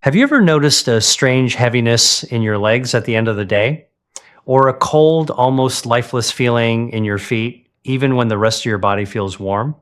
Have you ever noticed a strange heaviness in your legs at the end of the day? Or a cold, almost lifeless feeling in your feet, even when the rest of your body feels warm?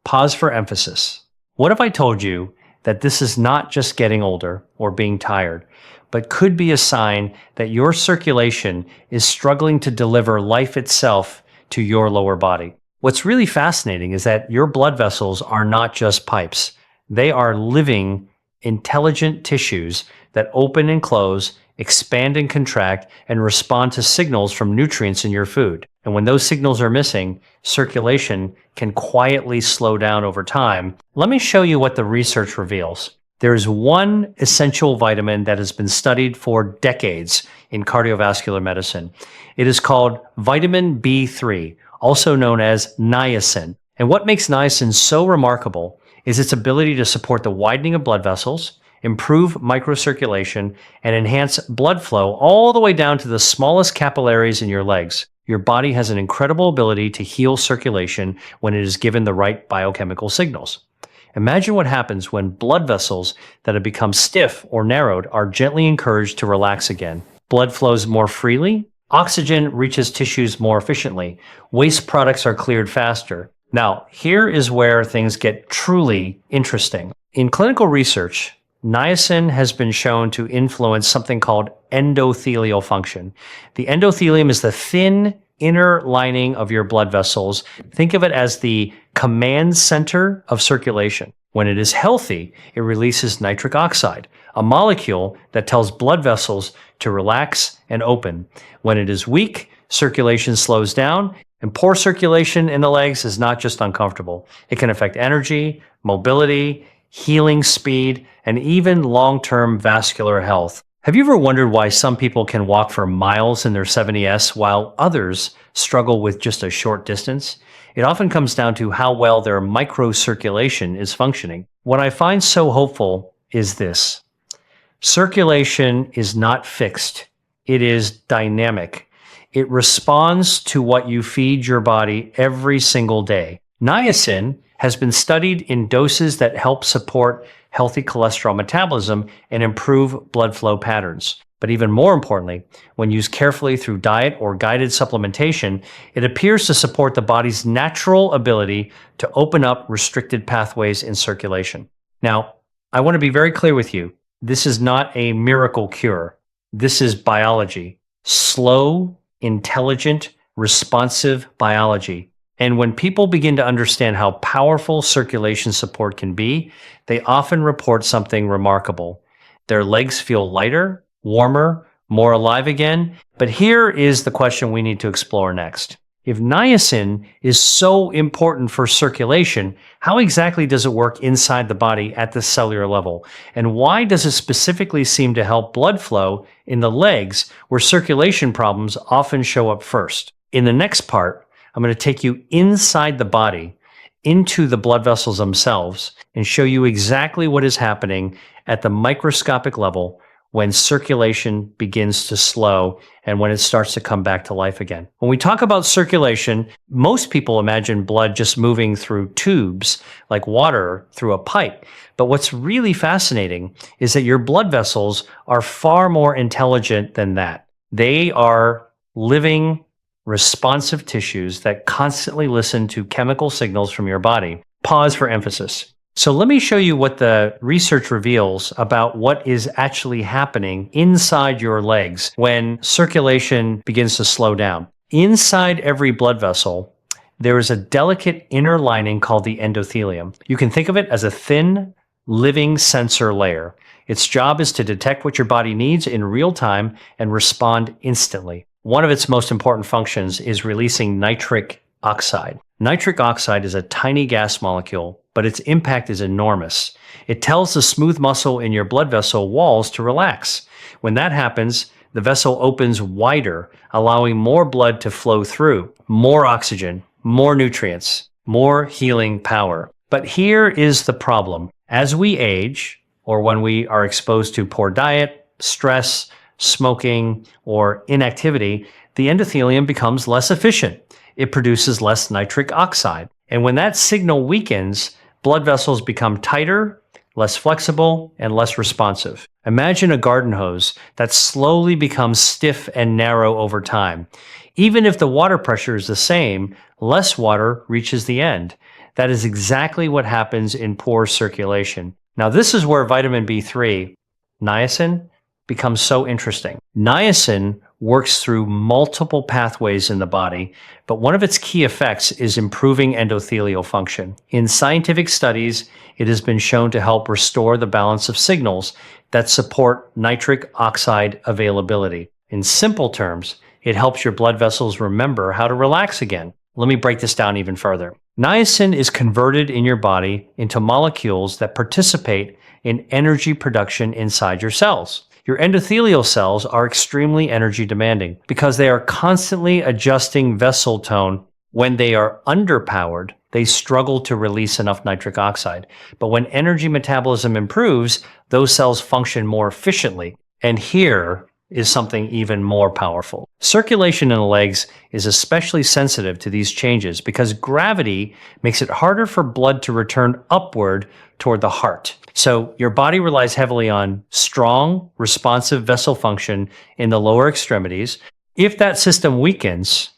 Pause for emphasis. What if I told you that this is not just getting older or being tired, but could be a sign that your circulation is struggling to deliver life itself to your lower body? What's really fascinating is that your blood vessels are not just pipes. They are living, intelligent tissues that open and close, expand and contract, and respond to signals from nutrients in your food. And when those signals are missing, circulation can quietly slow down over time. Let me show you what the research reveals. There is one essential vitamin that has been studied for decades in cardiovascular medicine. It is called vitamin B3, also known as niacin. And what makes niacin so remarkable is its ability to support the widening of blood vessels, improve microcirculation, and enhance blood flow all the way down to the smallest capillaries in your legs. Your body has an incredible ability to heal circulation when it is given the right biochemical signals. Imagine what happens when blood vessels that have become stiff or narrowed are gently encouraged to relax again. Blood flows more freely, oxygen reaches tissues more efficiently, waste products are cleared faster. Now, here is where things get truly interesting. In clinical research, niacin has been shown to influence something called endothelial function. The endothelium is the thin inner lining of your blood vessels. Think of it as the command center of circulation. When it is healthy, it releases nitric oxide, a molecule that tells blood vessels to relax and open. When it is weak, circulation slows down, and poor circulation in the legs is not just uncomfortable. It can affect energy, mobility, healing speed, and even long-term vascular health. Have you ever wondered why some people can walk for miles in their 70S while others struggle with just a short distance? It often comes down to how well their microcirculation is functioning. What I find so hopeful is this. Circulation is not fixed. It is dynamic. It responds to what you feed your body every single day. Niacin has been studied in doses that help support healthy cholesterol metabolism and improve blood flow patterns. But even more importantly, when used carefully through diet or guided supplementation, it appears to support the body's natural ability to open up restricted pathways in circulation. Now, I want to be very clear with you. This is not a miracle cure. This is biology. Slow, intelligent, responsive biology. And when people begin to understand how powerful circulation support can be, they often report something remarkable. Their legs feel lighter, warmer, more alive again. But here is the question we need to explore next. If niacin is so important for circulation, how exactly does it work inside the body at the cellular level? And why does it specifically seem to help blood flow in the legs where circulation problems often show up first? In the next part, I'm going to take you inside the body, into the blood vessels themselves, and show you exactly what is happening at the microscopic level when circulation begins to slow and when it starts to come back to life again. When we talk about circulation, most people imagine blood just moving through tubes like water through a pipe. But what's really fascinating is that your blood vessels are far more intelligent than that. They are living, responsive tissues that constantly listen to chemical signals from your body. Pause for emphasis. So let me show you what the research reveals about what is actually happening inside your legs when circulation begins to slow down. Inside every blood vessel, there is a delicate inner lining called the endothelium. You can think of it as a thin, living sensor layer. Its job is to detect what your body needs in real time and respond instantly. One of its most important functions is releasing nitric oxide. Nitric oxide is a tiny gas molecule, but its impact is enormous. It tells the smooth muscle in your blood vessel walls to relax. When that happens, the vessel opens wider, allowing more blood to flow through, more oxygen, more nutrients, more healing power. But here is the problem. As we age, or when we are exposed to poor diet, stress, smoking, or inactivity, the endothelium becomes less efficient. It produces less nitric oxide. And when that signal weakens, blood vessels become tighter, less flexible, and less responsive. Imagine a garden hose that slowly becomes stiff and narrow over time. Even if the water pressure is the same, less water reaches the end. That is exactly what happens in poor circulation. Now, this is where vitamin B3, niacin, becomes so interesting. Niacin works through multiple pathways in the body, but one of its key effects is improving endothelial function. In scientific studies, it has been shown to help restore the balance of signals that support nitric oxide availability. In simple terms, it helps your blood vessels remember how to relax again. Let me break this down even further. Niacin is converted in your body into molecules that participate in energy production inside your cells. Your endothelial cells are extremely energy demanding because they are constantly adjusting vessel tone. When they are underpowered, they struggle to release enough nitric oxide. But when energy metabolism improves, those cells function more efficiently. And here is something even more powerful. Circulation in the legs is especially sensitive to these changes because gravity makes it harder for blood to return upward toward the heart. So your body relies heavily on strong, responsive vessel function in the lower extremities. If that system weakens,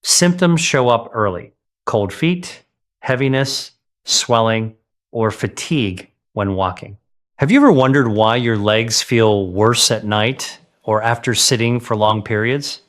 symptoms show up early: cold feet, heaviness, swelling, or fatigue when walking. Have you ever wondered why your legs feel worse at night or after sitting for long periods?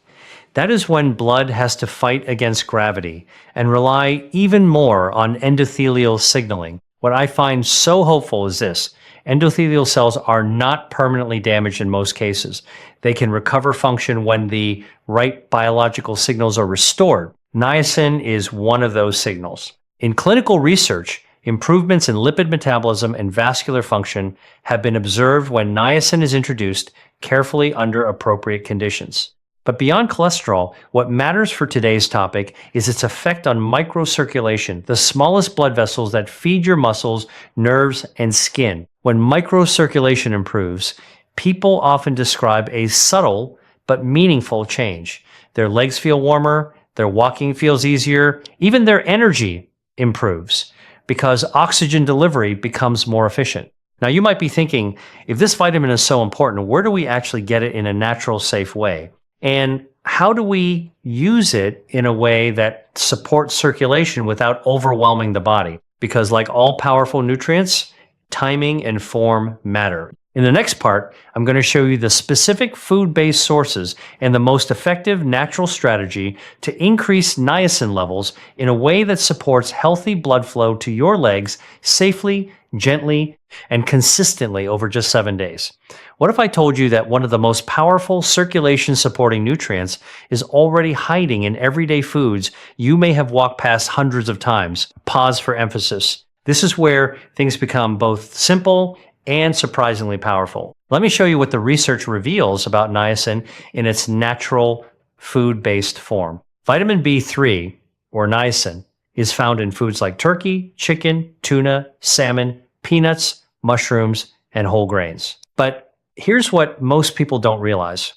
That is when blood has to fight against gravity and rely even more on endothelial signaling. What I find so hopeful is this: endothelial cells are not permanently damaged in most cases. They can recover function when the right biological signals are restored. Niacin is one of those signals. In clinical research, improvements in lipid metabolism and vascular function have been observed when niacin is introduced carefully under appropriate conditions. But beyond cholesterol, what matters for today's topic is its effect on microcirculation, the smallest blood vessels that feed your muscles, nerves, and skin. When microcirculation improves, people often describe a subtle but meaningful change. Their legs feel warmer, their walking feels easier, even their energy improves because oxygen delivery becomes more efficient. Now, you might be thinking, if this vitamin is so important, where do we actually get it in a natural, safe way? And how do we use it in a way that supports circulation without overwhelming the body? Because like all powerful nutrients, timing and form matter. In the next part, I'm going to show you the specific food-based sources and the most effective natural strategy to increase niacin levels in a way that supports healthy blood flow to your legs safely, gently, and consistently over just 7 days. What if I told you that one of the most powerful circulation-supporting nutrients is already hiding in everyday foods you may have walked past hundreds of times? Pause for emphasis. This is where things become both simple and surprisingly powerful. Let me show you what the research reveals about niacin in its natural food-based form. Vitamin B3, or niacin, is found in foods like turkey, chicken, tuna, salmon, peanuts, mushrooms, and whole grains. But here's what most people don't realize.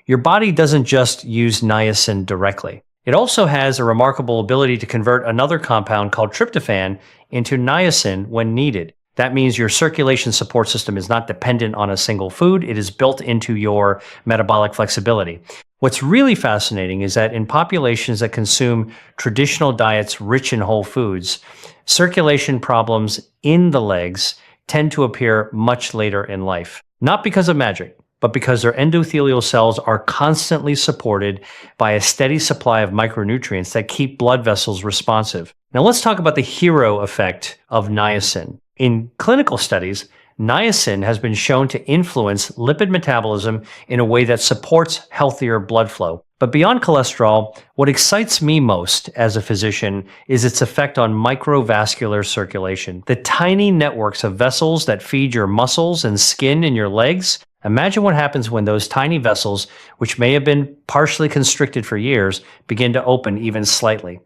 Your body doesn't just use niacin directly. It also has a remarkable ability to convert another compound called tryptophan into niacin when needed. That means your circulation support system is not dependent on a single food. It is built into your metabolic flexibility. What's really fascinating is that in populations that consume traditional diets rich in whole foods, circulation problems in the legs tend to appear much later in life. Not because of magic, but because their endothelial cells are constantly supported by a steady supply of micronutrients that keep blood vessels responsive. Now let's talk about the hero effect of niacin. In clinical studies, niacin has been shown to influence lipid metabolism in a way that supports healthier blood flow. But beyond cholesterol, what excites me most as a physician is its effect on microvascular circulation. The tiny networks of vessels that feed your muscles and skin in your legs. Imagine what happens when those tiny vessels, which may have been partially constricted for years, begin to open even slightly.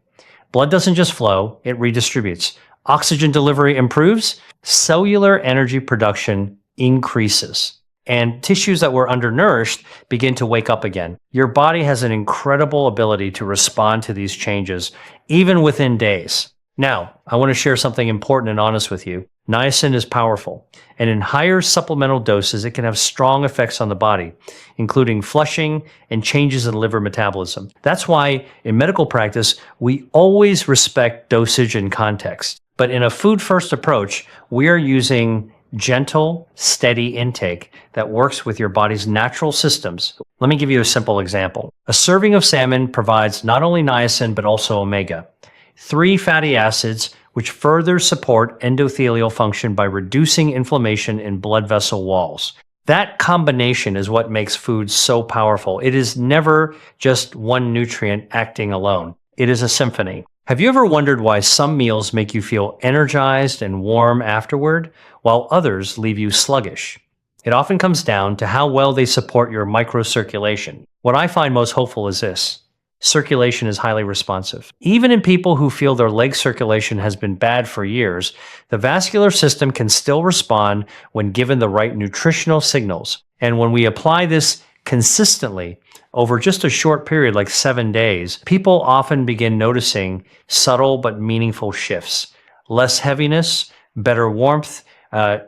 Blood doesn't just flow, it redistributes. Oxygen delivery improves, cellular energy production increases, and tissues that were undernourished begin to wake up again. Your body has an incredible ability to respond to these changes, even within days. Now, I want to share something important and honest with you. Niacin is powerful, and in higher supplemental doses, it can have strong effects on the body, including flushing and changes in liver metabolism. That's why in medical practice, we always respect dosage and context. But in a food-first approach, we are using gentle, steady intake that works with your body's natural systems. Let me give you a simple example. A serving of salmon provides not only niacin, but also omega-3 fatty acids, which further support endothelial function by reducing inflammation in blood vessel walls. That combination is what makes food so powerful. It is never just one nutrient acting alone. It is a symphony. Have you ever wondered why some meals make you feel energized and warm afterward, while others leave you sluggish? It often comes down to how well they support your microcirculation. What I find most hopeful is this: circulation is highly responsive. Even in people who feel their leg circulation has been bad for years, the vascular system can still respond when given the right nutritional signals. And when we apply this consistently over just a short period, like 7 days, people often begin noticing subtle but meaningful shifts. Less heaviness, better warmth,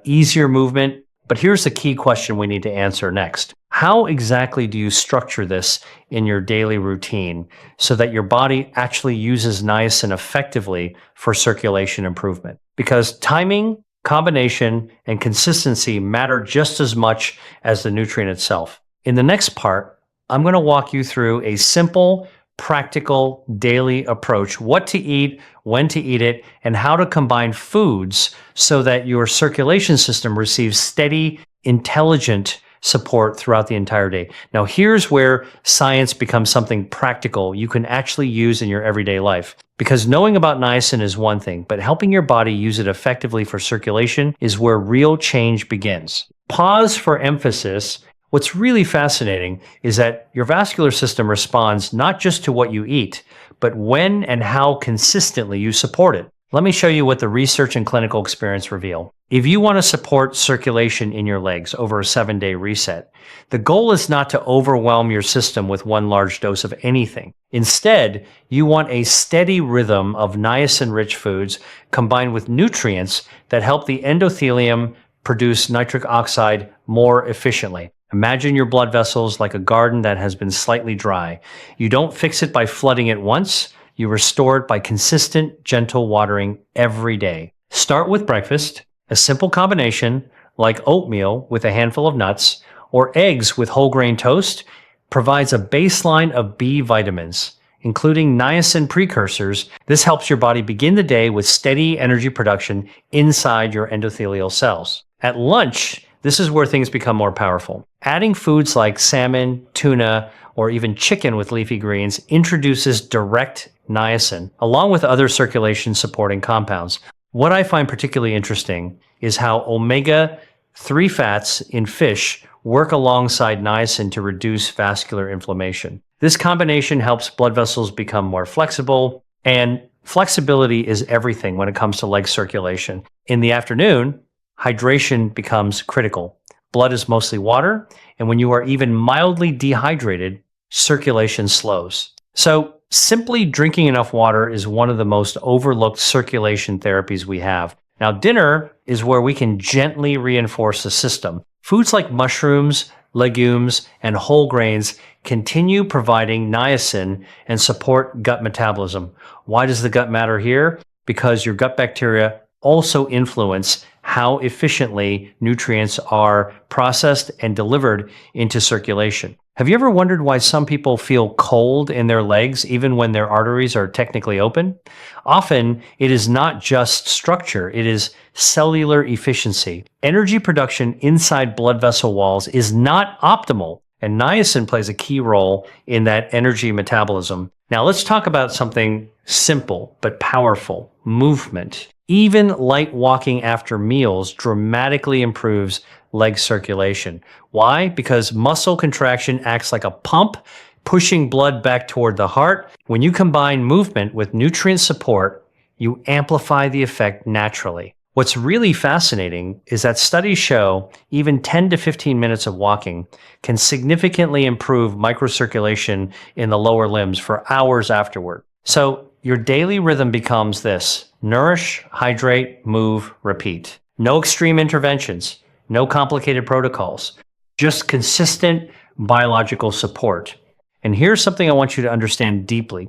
easier movement. But here's the key question we need to answer next. How exactly do you structure this in your daily routine so that your body actually uses niacin effectively for circulation improvement? Because timing, combination, and consistency matter just as much as the nutrient itself. In the next part, I'm going to walk you through a simple, practical daily approach: what to eat, when to eat it, and how to combine foods so that your circulation system receives steady, intelligent support throughout the entire day. Now, here's where science becomes something practical you can actually use in your everyday life. Because knowing about niacin is one thing, but helping your body use it effectively for circulation is where real change begins. Pause for emphasis. What's really fascinating is that your vascular system responds not just to what you eat, but when and how consistently you support it. Let me show you what the research and clinical experience reveal. If you want to support circulation in your legs over a 7-day reset, the goal is not to overwhelm your system with one large dose of anything. Instead, you want a steady rhythm of niacin-rich foods combined with nutrients that help the endothelium produce nitric oxide more efficiently. Imagine your blood vessels like a garden that has been slightly dry. You don't fix it by flooding it once. You restore it by consistent, gentle watering every day. Start with breakfast. A simple combination like oatmeal with a handful of nuts or eggs with whole grain toast provides a baseline of B vitamins, including niacin precursors. This helps your body begin the day with steady energy production inside your endothelial cells. At lunch, this is where things become more powerful. Adding foods like salmon, tuna, or even chicken with leafy greens introduces direct niacin, along with other circulation-supporting compounds. What I find particularly interesting is how omega-3 fats in fish work alongside niacin to reduce vascular inflammation. This combination helps blood vessels become more flexible, and flexibility is everything when it comes to leg circulation. In the afternoon, hydration becomes critical. Blood is mostly water, and when you are even mildly dehydrated, circulation slows. So simply drinking enough water is one of the most overlooked circulation therapies we have. Now, dinner is where we can gently reinforce the system. Foods like mushrooms, legumes, and whole grains continue providing niacin and support gut metabolism. Why does the gut matter here? Because your gut bacteria also influence how efficiently nutrients are processed and delivered into circulation. Have you ever wondered why some people feel cold in their legs even when their arteries are technically open? Often, it is not just structure, it is cellular efficiency. Energy production inside blood vessel walls is not optimal, and niacin plays a key role in that energy metabolism. Now, let's talk about something simple but powerful: movement. Even light walking after meals dramatically improves leg circulation. Why? Because muscle contraction acts like a pump, pushing blood back toward the heart. When you combine movement with nutrient support, you amplify the effect naturally. What's really fascinating is that studies show even 10 to 15 minutes of walking can significantly improve microcirculation in the lower limbs for hours afterward. So your daily rhythm becomes this: Nourish, hydrate, move, repeat. No extreme interventions, no complicated protocols, just consistent biological support. And here's something I want you to understand deeply.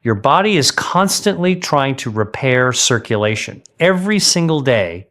Your body is constantly trying to repair circulation. Every single day,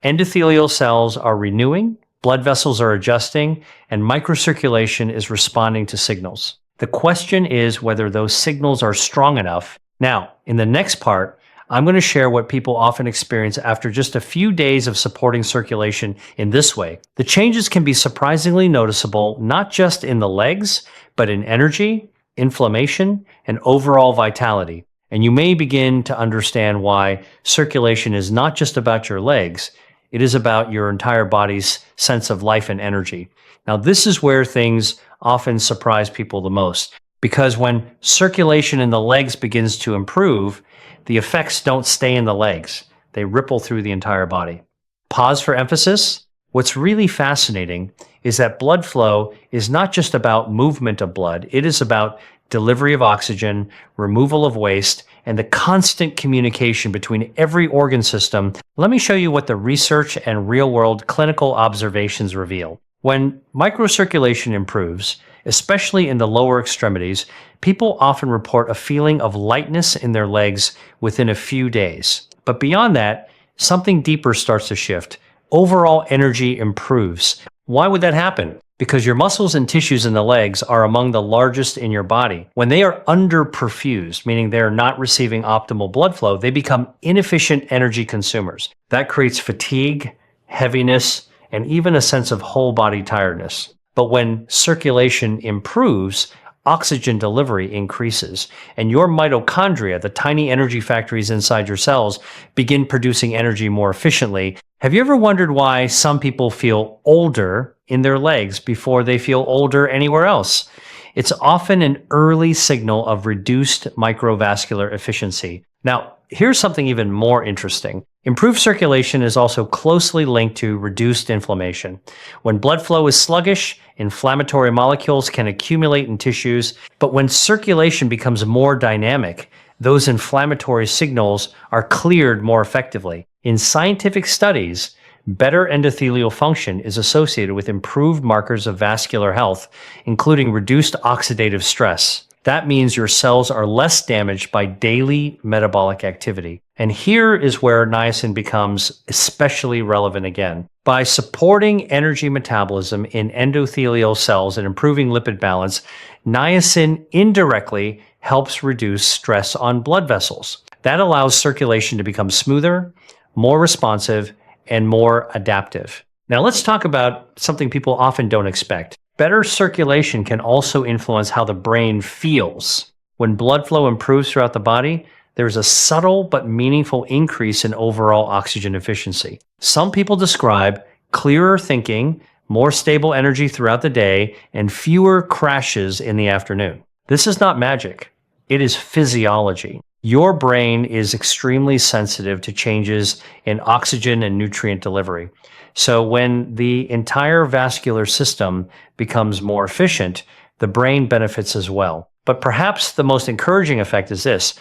endothelial cells are renewing, blood vessels are adjusting, and microcirculation is responding to signals. The question is whether those signals are strong enough. Now, in the next part, I'm going to share what people often experience after just a few days of supporting circulation in this way. The changes can be surprisingly noticeable, not just in the legs, but in energy, inflammation, and overall vitality. And you may begin to understand why circulation is not just about your legs, it is about your entire body's sense of life and energy. Now, this is where things often surprise people the most, because when circulation in the legs begins to improve, the effects don't stay in the legs. They ripple through the entire body. Pause for emphasis. What's really fascinating is that blood flow is not just about movement of blood. It is about delivery of oxygen, removal of waste, and the constant communication between every organ system. Let me show you what the research and real-world clinical observations reveal. When microcirculation improves, especially in the lower extremities, people often report a feeling of lightness in their legs within a few days. But beyond that, something deeper starts to shift. Overall energy improves. Why would that happen? Because your muscles and tissues in the legs are among the largest in your body. When they are underperfused, meaning they're not receiving optimal blood flow, they become inefficient energy consumers. That creates fatigue, heaviness, and even a sense of whole body tiredness. But when circulation improves, oxygen delivery increases, and your mitochondria, the tiny energy factories inside your cells, begin producing energy more efficiently. Have you ever wondered why some people feel older in their legs before they feel older anywhere else? It's often an early signal of reduced microvascular efficiency. Now, here's something even more interesting. Improved circulation is also closely linked to reduced inflammation. When blood flow is sluggish, inflammatory molecules can accumulate in tissues, but when circulation becomes more dynamic, those inflammatory signals are cleared more effectively. In scientific studies, better endothelial function is associated with improved markers of vascular health, including reduced oxidative stress. That means your cells are less damaged by daily metabolic activity. And here is where niacin becomes especially relevant again. By supporting energy metabolism in endothelial cells and improving lipid balance, niacin indirectly helps reduce stress on blood vessels. That allows circulation to become smoother, more responsive, and more adaptive. Now let's talk about something people often don't expect. Better circulation can also influence how the brain feels. When blood flow improves throughout the body, there's a subtle but meaningful increase in overall oxygen efficiency. Some people describe clearer thinking, more stable energy throughout the day, and fewer crashes in the afternoon. This is not magic. It is physiology. Your brain is extremely sensitive to changes in oxygen and nutrient delivery. So when the entire vascular system becomes more efficient, the brain benefits as well. But perhaps the most encouraging effect is this: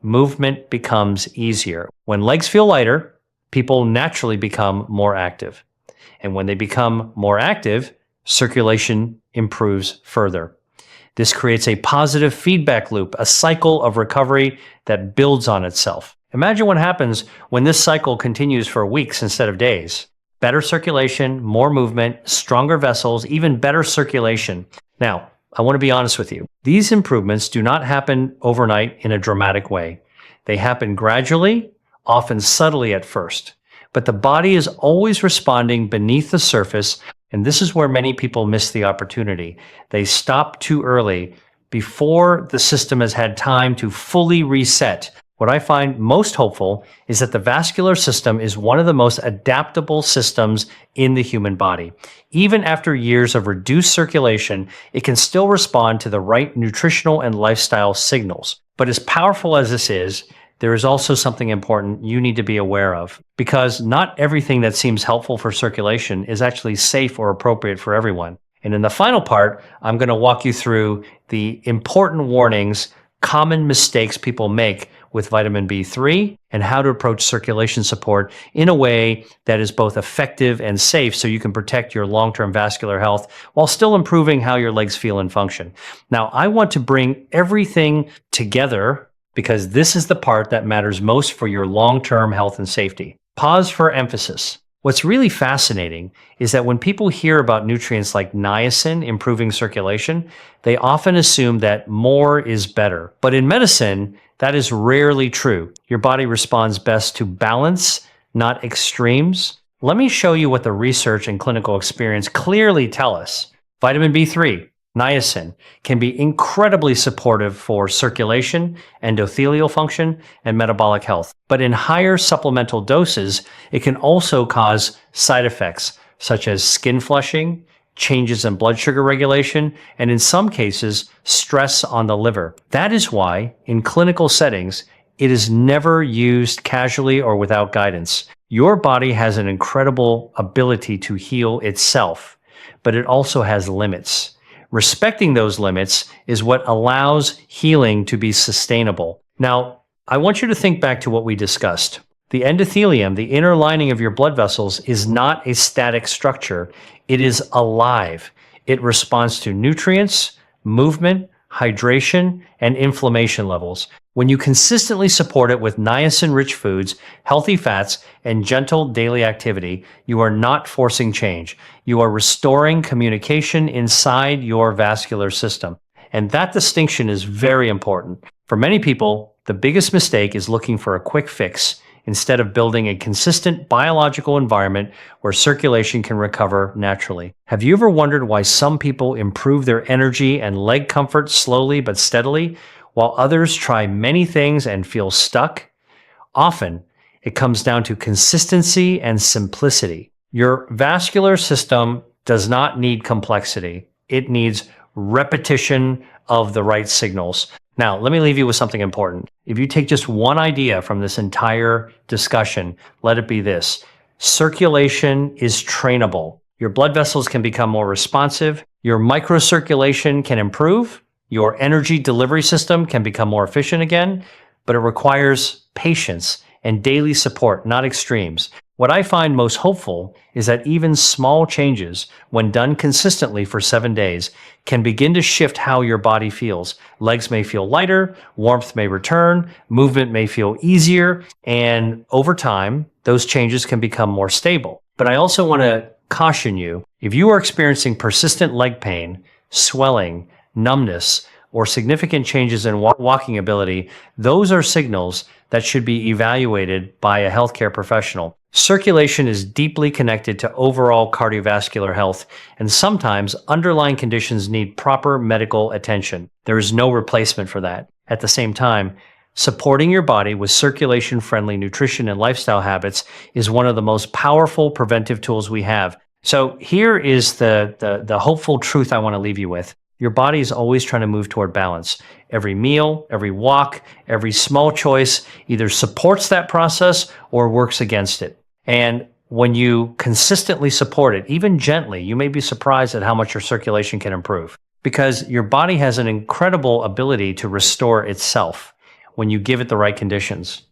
movement becomes easier. When legs feel lighter, people naturally become more active. And when they become more active, circulation improves further. This creates a positive feedback loop, a cycle of recovery that builds on itself. Imagine what happens when this cycle continues for weeks instead of days. Better circulation, more movement, stronger vessels, even better circulation. Now, I want to be honest with you. These improvements do not happen overnight in a dramatic way. They happen gradually, often subtly at first. But the body is always responding beneath the surface, and this is where many people miss the opportunity. They stop too early before the system has had time to fully reset. What I find most hopeful is that the vascular system is one of the most adaptable systems in the human body. Even after years of reduced circulation, it can still respond to the right nutritional and lifestyle signals. But as powerful as this is, there is also something important you need to be aware of, because not everything that seems helpful for circulation is actually safe or appropriate for everyone. And in the final part, I'm going to walk you through the important warnings, common mistakes people make with vitamin B3 and how to approach circulation support in a way that is both effective and safe so you can protect your long-term vascular health while still improving how your legs feel and function. Now, I want to bring everything together because this is the part that matters most for your long-term health and safety. Pause for emphasis. What's really fascinating is that when people hear about nutrients like niacin improving circulation, they often assume that more is better. But in medicine, that is rarely true. Your body responds best to balance, not extremes. Let me show you what the research and clinical experience clearly tell us. Vitamin B3, niacin, can be incredibly supportive for circulation, endothelial function, and metabolic health. But in higher supplemental doses, it can also cause side effects such as skin flushing, changes in blood sugar regulation, and in some cases, stress on the liver. That is why, in clinical settings, it is never used casually or without guidance. Your body has an incredible ability to heal itself, but it also has limits. Respecting those limits is what allows healing to be sustainable. Now, I want you to think back to what we discussed. The endothelium, the inner lining of your blood vessels, is not a static structure. It is alive. It responds to nutrients, movement, hydration, and inflammation levels. When you consistently support it with niacin-rich foods, healthy fats, and gentle daily activity, you are not forcing change. You are restoring communication inside your vascular system. And that distinction is very important. For many people, the biggest mistake is looking for a quick fix instead of building a consistent biological environment where circulation can recover naturally. Have you ever wondered why some people improve their energy and leg comfort slowly but steadily, while others try many things and feel stuck? Often, it comes down to consistency and simplicity. Your vascular system does not need complexity. It needs repetition of the right signals. Now, let me leave you with something important. If you take just one idea from this entire discussion, let it be this. Circulation is trainable. Your blood vessels can become more responsive. Your microcirculation can improve. Your energy delivery system can become more efficient again, but it requires patience and daily support, not extremes. What I find most hopeful is that even small changes, when done consistently for 7 days, can begin to shift how your body feels. Legs may feel lighter, warmth may return, movement may feel easier, and over time, those changes can become more stable. But I also want to caution you, if you are experiencing persistent leg pain, swelling, numbness, or significant changes in walking ability, those are signals that should be evaluated by a healthcare professional. Circulation is deeply connected to overall cardiovascular health, and sometimes underlying conditions need proper medical attention. There is no replacement for that. At the same time, supporting your body with circulation-friendly nutrition and lifestyle habits is one of the most powerful preventive tools we have. So here is the hopeful truth I want to leave you with. Your body is always trying to move toward balance. Every meal, every walk, every small choice either supports that process or works against it. And when you consistently support it, even gently, you may be surprised at how much your circulation can improve, because your body has an incredible ability to restore itself when you give it the right conditions.